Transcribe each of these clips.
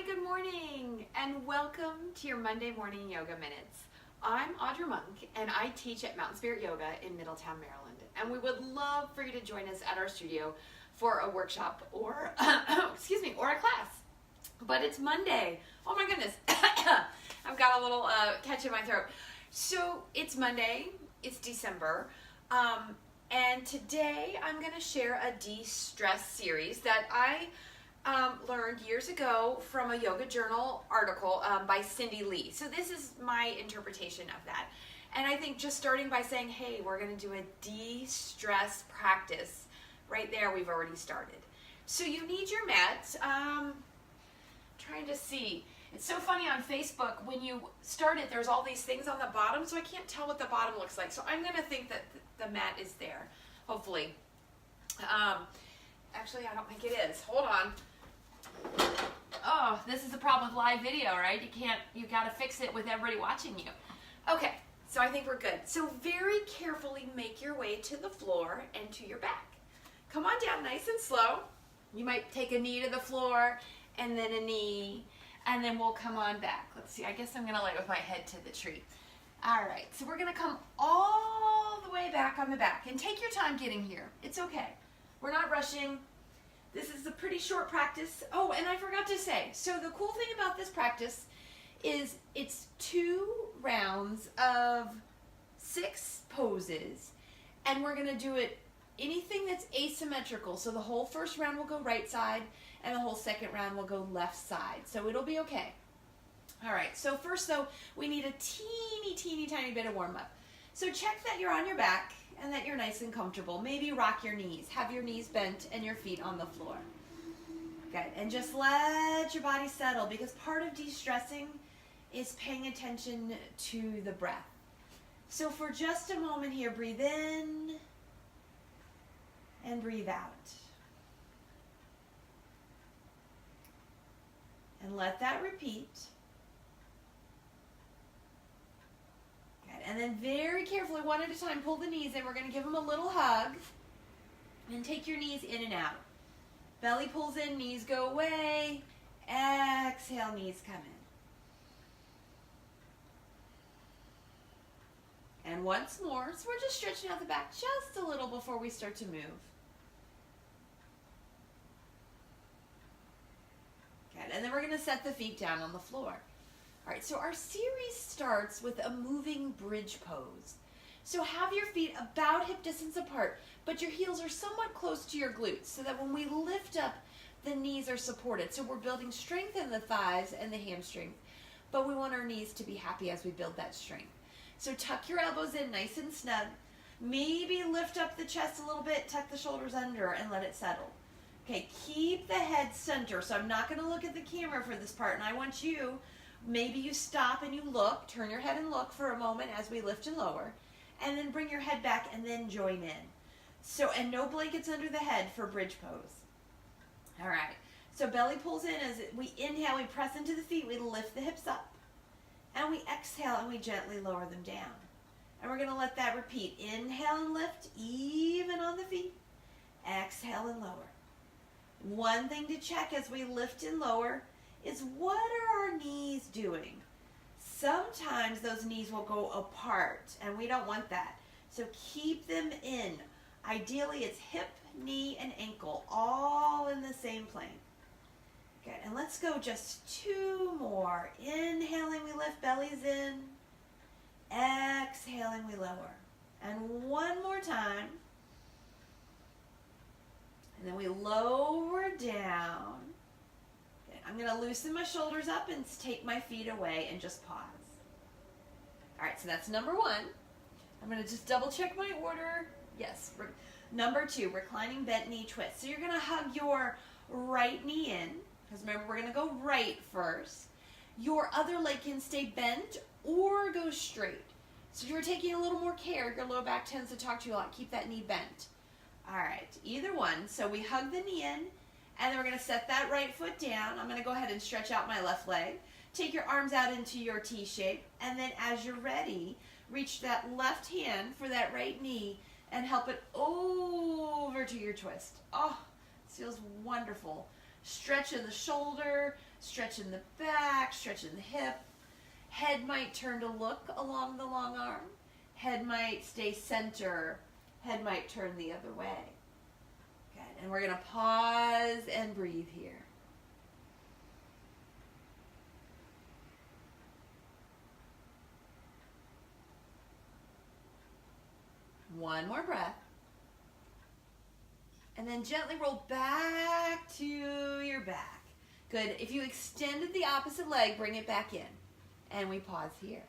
Hi, good morning, and welcome to your Monday Morning Yoga Minutes. I'm Audra Monk, and I teach at Mountain Spirit Yoga in Middletown, Maryland. And we would love for you to join us at our studio for a workshop or, or a class. But it's Monday. Oh my goodness. I've got a little catch in my throat. So it's Monday, it's December, and today I'm going to share a de-stress series that I learned years ago from a Yoga Journal article by Cindy Lee. So this is my interpretation of that. And I think just starting by saying, hey, we're going to do a de-stress practice. Right there, we've already started. So you need your mat. Trying to see. It's so funny on Facebook, when you start it, there's all these things on the bottom, so I can't tell what the bottom looks like. So I'm going to think that the mat is there, hopefully. Actually, I don't think it is. Hold on. Oh, this is the problem with live video, right? You got to fix it with everybody watching you. Okay, so I think we're good. So very carefully make your way to the floor and to your back. Come on down nice and slow. You might take a knee to the floor and then a knee, and then we'll come on back. Let's see, I guess I'm gonna lay with my head to the tree. All right, so we're gonna come all the way back on the back, and take your time getting here. It's okay. We're not rushing. This is a pretty short practice. Oh, and I forgot to say, so the cool thing about this practice is it's 2 rounds of 6 poses, and we're gonna do it anything that's asymmetrical. So the whole first round will go right side, and the whole second round will go left side. So it'll be okay. All right, so first though, we need a teeny tiny bit of warm up. So check that you're on your back and that you're nice and comfortable. Maybe rock your knees. Have your knees bent and your feet on the floor. Good, and just let your body settle, because part of de-stressing is paying attention to the breath. So for just a moment here, breathe in and breathe out. And let that repeat. Good. And then very carefully, one at a time, pull the knees in. We're going to give them a little hug. And take your knees in and out. Belly pulls in, knees go away. Exhale, knees come in. And once more. So we're just stretching out the back just a little before we start to move. And then we're going to set the feet down on the floor. All right, so our series starts with a moving bridge pose. So have your feet about hip distance apart, but your heels are somewhat close to your glutes, so that when we lift up, the knees are supported. So we're building strength in the thighs and the hamstrings, but we want our knees to be happy as we build that strength. So tuck your elbows in nice and snug. Maybe lift up the chest a little bit, tuck the shoulders under, and let it settle. Okay, keep the head center. So I'm not going to look at the camera for this part, and I want you, maybe you stop and you look, turn your head and look for a moment as we lift and lower, and then bring your head back and then join in. So, and no blankets under the head for bridge pose. All right, so belly pulls in. As we inhale, we press into the feet, we lift the hips up, and we exhale and we gently lower them down. And we're going to let that repeat. Inhale and lift, even on the feet. Exhale and lower. One thing to check as we lift and lower is, what are our knees doing? Sometimes those knees will go apart, and we don't want that. So keep them in. Ideally, it's hip, knee, and ankle all in the same plane. Good, and let's go just 2 more. Inhaling, we lift, bellies in. Exhaling, we lower. And one more time. And then we lower down. Okay, I'm going to loosen my shoulders up and take my feet away and just pause. All right, so that's number 1. I'm going to just double check my order. Yes. Number 2, reclining bent knee twist. So you're going to hug your right knee in, because remember, we're going to go right first. Your other leg can stay bent or go straight. So if you're taking a little more care, your lower back tends to talk to you a lot. Keep that knee bent. All right, either one. So we hug the knee in, and then we're going to set that right foot down. I'm going to go ahead and stretch out my left leg. Take your arms out into your T shape, and then as you're ready, reach that left hand for that right knee and help it over to your twist. Oh, it feels wonderful. Stretch in the shoulder, stretch in the back, stretch in the hip. Head might turn to look along the long arm. Head might stay center. Head might turn the other way. Good. And we're going to pause and breathe here. One more breath. And then gently roll back to your back. Good. If you extended the opposite leg, bring it back in. And we pause here.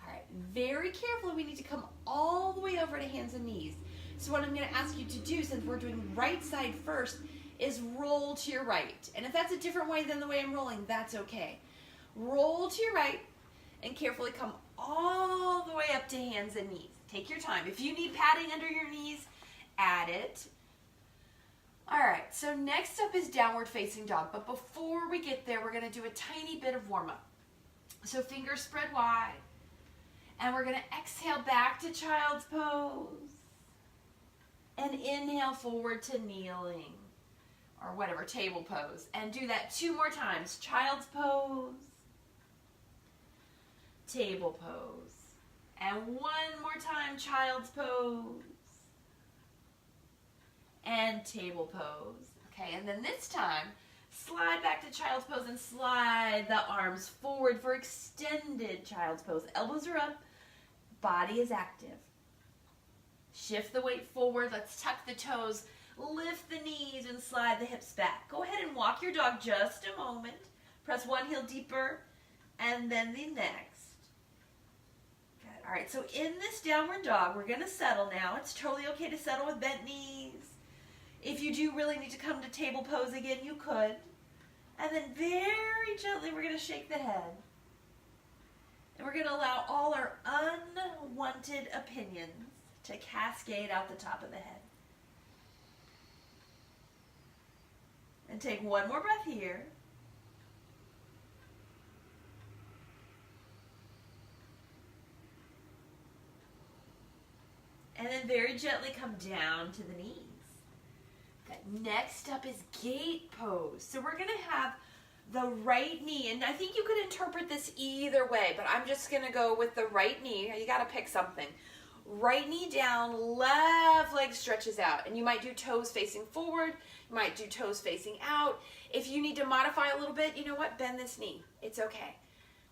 All right. Very carefully, we need to come all the way over to hands and knees. So what I'm going to ask you to do, since we're doing right side first, is roll to your right. And if that's a different way than the way I'm rolling, that's okay. Roll to your right and carefully come all the way up to hands and knees. Take your time. If you need padding under your knees, add it. All right, so next up is downward facing dog. But before we get there, we're going to do a tiny bit of warm up. So fingers spread wide. And we're going to exhale back to child's pose. And inhale forward to kneeling. Or whatever, table pose. And do that 2 more times. Child's pose. Table pose. And 1 more time, child's pose. And table pose. Okay, and then this time, slide back to child's pose and slide the arms forward for extended child's pose. Elbows are up, body is active. Shift the weight forward, let's tuck the toes, lift the knees and slide the hips back. Go ahead and walk your dog just a moment. Press one heel deeper and then the next. Good. All right, so in this downward dog, we're gonna settle now. It's totally okay to settle with bent knees. If you do really need to come to table pose again, you could. And then very gently, we're going to shake the head. And we're going to allow all our unwanted opinions to cascade out the top of the head. And take 1 more breath here. And then very gently come down to the knees. Next up is gate pose. So we're going to have the right knee, and I think you could interpret this either way, but I'm just going to go with the right knee. You got to pick something. Right knee down, left leg stretches out, and you might do toes facing forward. You might do toes facing out. If you need to modify a little bit, you know what? Bend this knee. It's okay.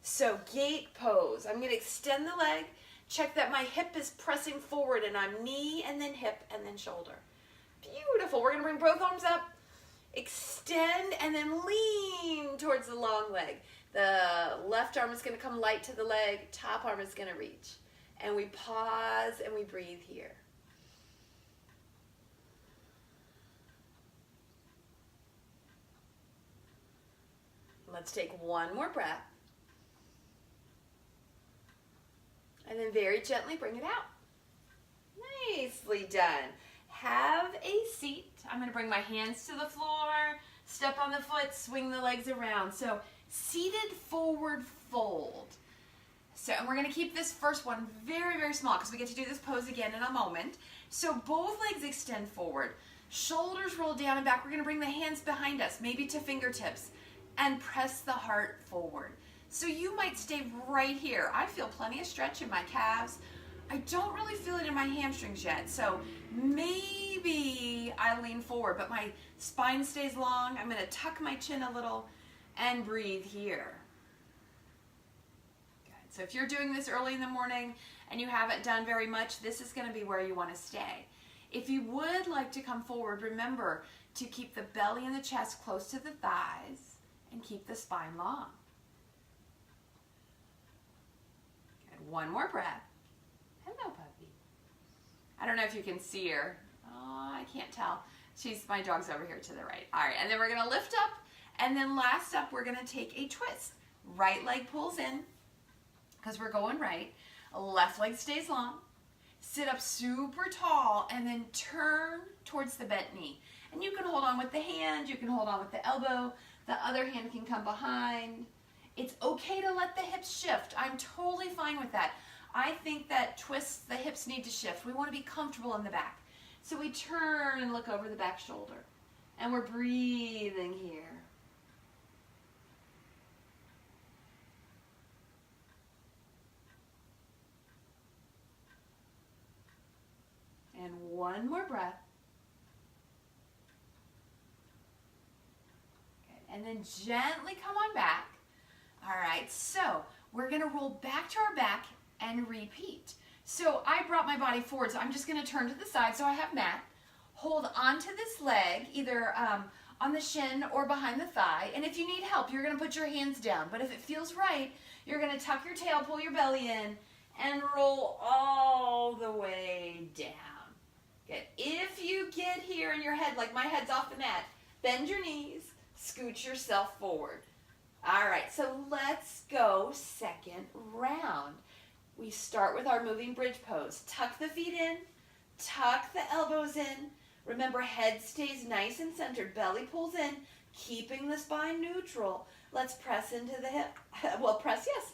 So gate pose. I'm going to extend the leg. Check that my hip is pressing forward, and I'm knee and then hip and then shoulder. Beautiful. We're going to bring both arms up, extend, and then lean towards the long leg. The left arm is going to come light to the leg. Top arm is going to reach. And we pause and we breathe here. Let's take 1 more breath. And then very gently bring it out. Nicely done. Have a seat. I'm going to bring my hands to the floor, step on the foot, swing the legs around. So seated forward fold. So, and we're going to keep this first one very, very small because we get to do this pose again in a moment. So both legs extend forward, shoulders roll down and back. We're going to bring the hands behind us, maybe to fingertips, and press the heart forward. So you might stay right here. I feel plenty of stretch in my calves. I don't really feel it in my hamstrings yet, so maybe I lean forward, but my spine stays long. I'm going to tuck my chin a little and breathe here. Good. So if you're doing this early in the morning and you haven't done very much, this is going to be where you want to stay. If you would like to come forward, remember to keep the belly and the chest close to the thighs and keep the spine long. Good. 1 more breath. Hello, puppy. I don't know if you can see her. Oh, I can't tell. My dog's over here to the right. All right, and then we're going to lift up, and then last up, we're going to take a twist. Right leg pulls in, because we're going right. Left leg stays long. Sit up super tall, and then turn towards the bent knee. And you can hold on with the hand, you can hold on with the elbow, the other hand can come behind. It's okay to let the hips shift. I'm totally fine with that. I think that twists, the hips need to shift. We want to be comfortable in the back. So we turn and look over the back shoulder. And we're breathing here. And one more breath. Good. And then gently come on back. All right, so we're going to roll back to our back and repeat. So I brought my body forward, so I'm just going to turn to the side so I have mat. Hold onto this leg, either on the shin or behind the thigh. And if you need help, you're going to put your hands down. But if it feels right, you're going to tuck your tail, pull your belly in, and roll all the way down. Good. If you get here in your head, like my head's off the mat, bend your knees, scoot yourself forward. All right, so let's go second round. We start with our moving bridge pose. Tuck the feet in, tuck the elbows in. Remember, head stays nice and centered, belly pulls in, keeping the spine neutral. Let's press into the hip,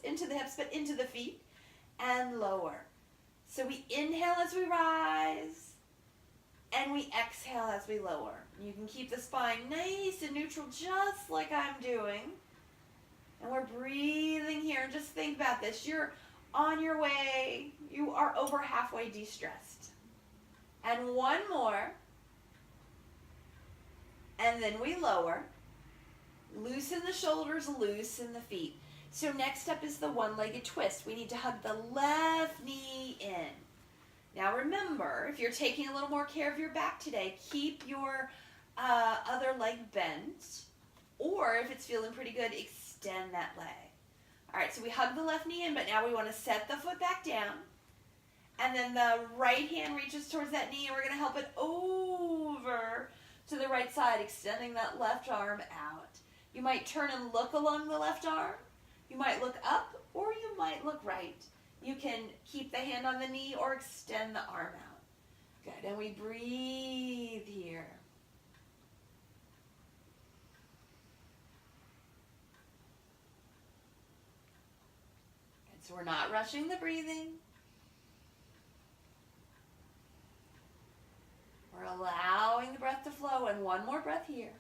into the hips, but into the feet and lower. So we inhale as we rise, and we exhale as we lower. You can keep the spine nice and neutral, just like I'm doing. And we're breathing here. Just think about this. You're on your way. You are over halfway de-stressed. And one more. And then we lower. Loosen the shoulders, loosen the feet. So next up is the one-legged twist. We need to hug the left knee in. Now remember, if you're taking a little more care of your back today, keep your other leg bent. Or if it's feeling pretty good, extend that leg. All right, so we hug the left knee in, but now we want to set the foot back down. And then the right hand reaches towards that knee, and we're going to help it over to the right side, extending that left arm out. You might turn and look along the left arm. You might look up, or you might look right. You can keep the hand on the knee or extend the arm out. Good, and we breathe here. Good, so we're not rushing the breathing. We're allowing the breath to flow, and one more breath here.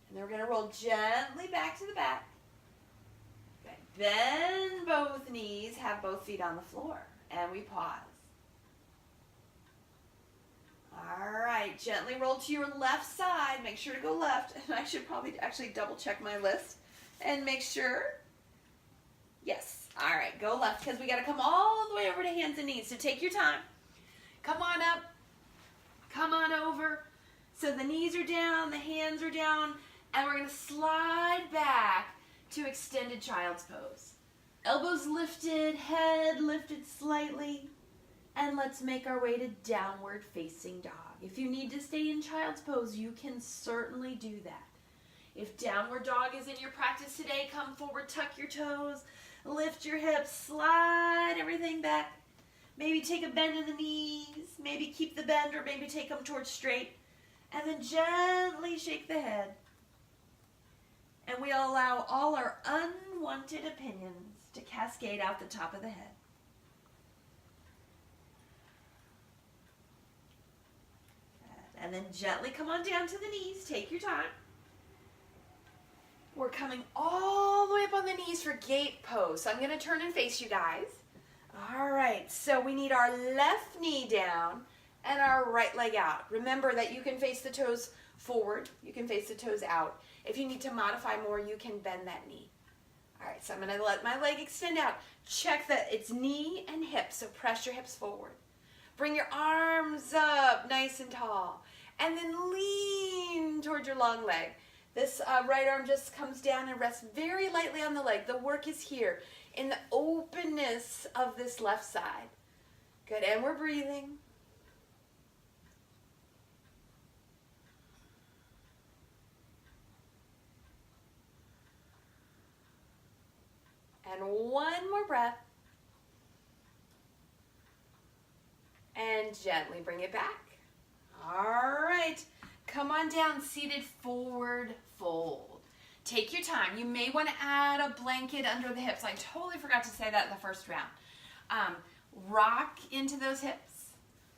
And then we're going to roll gently back to the back. Okay. Bend both knees, have both feet on the floor, and we pause. All right, gently roll to your left side. Make sure to go left. And I should probably actually double check my list and make sure. Yes. All right, go left because we got to come all the way over to hands and knees. So take your time. Come on up. Come on over. So the knees are down, the hands are down, and we're going to slide back to extended child's pose. Elbows lifted, head lifted slightly, and let's make our way to downward facing dog. If you need to stay in child's pose, you can certainly do that. If downward dog is in your practice today, come forward, tuck your toes, lift your hips, slide everything back. Maybe take a bend in the knees, maybe keep the bend or maybe take them towards straight. And then gently shake the head. And we'll allow all our unwanted opinions to cascade out the top of the head. And then gently come on down to the knees. Take your time. We're coming all the way up on the knees for gate pose. So I'm going to turn and face you guys. All right, so we need our left knee down and our right leg out. Remember that you can face the toes forward. You can face the toes out. If you need to modify more, you can bend that knee. All right, so I'm going to let my leg extend out. Check that it's knee and hip, so press your hips forward. Bring your arms up nice and tall. And then lean toward your long leg. This right arm just comes down and rests very lightly on the leg. The work is here in the openness of this left side. Good, and we're breathing. And one more breath. And gently bring it back. All right, come on down, seated forward fold. Take your time. You may want to add a blanket under the hips. I totally forgot to say that in the first round. Rock into those hips.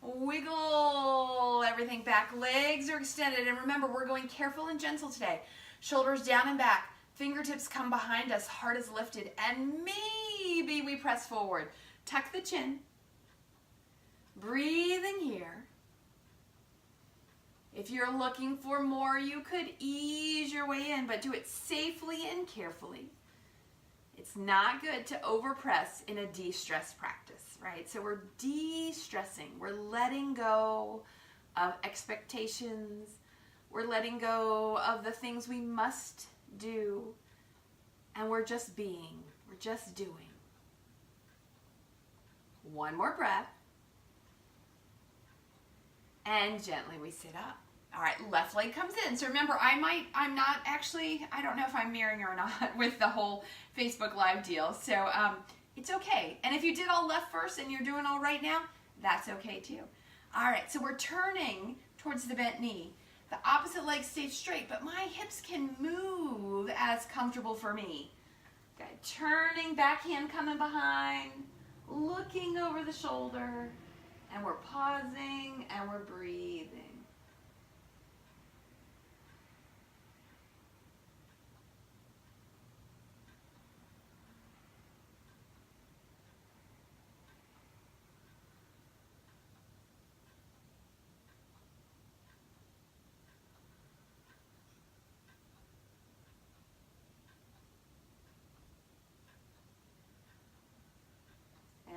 Wiggle everything back. Legs are extended. And remember, we're going careful and gentle today. Shoulders down and back. Fingertips come behind us. Heart is lifted. And maybe we press forward. Tuck the chin. Breathing here. If you're looking for more, you could ease your way in, but do it safely and carefully. It's not good to overpress in a de-stress practice, right? So we're de-stressing. We're letting go of expectations. We're letting go of the things we must do. And we're just being. We're just doing. One more breath. And gently we sit up. All right, left leg comes in. So remember, I'm not actually, I don't know if I'm mirroring or not with the whole Facebook Live deal. So it's okay. And if you did all left first and you're doing all right now, that's okay too. All right, so we're turning towards the bent knee. The opposite leg stays straight, but my hips can move as comfortable for me. Good. Turning, back hand coming behind, looking over the shoulder, and we're pausing and we're breathing.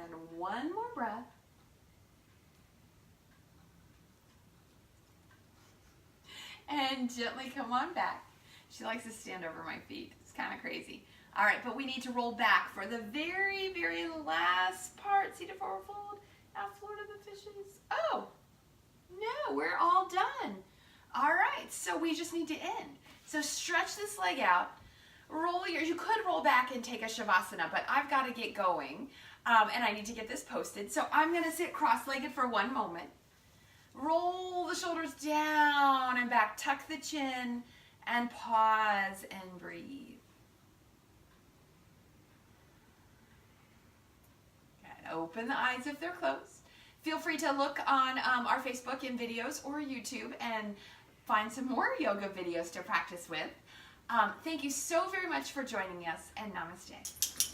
And one more breath. And gently come on back. She likes to stand over my feet. It's kind of crazy. All right, but we need to roll back for the very, very last part. Seated forward fold. Now floor to the fishes. Oh, no, we're all done. All right, so we just need to end. So stretch this leg out. Roll you could roll back and take a Shavasana, but I've got to get going. And I need to get this posted. So I'm going to sit cross-legged for one moment. Roll the shoulders down and back. Tuck the chin and pause and breathe. Good. Open the eyes if they're closed. Feel free to look on our Facebook and videos or YouTube and find some more yoga videos to practice with. Thank you so very much for joining us, and namaste.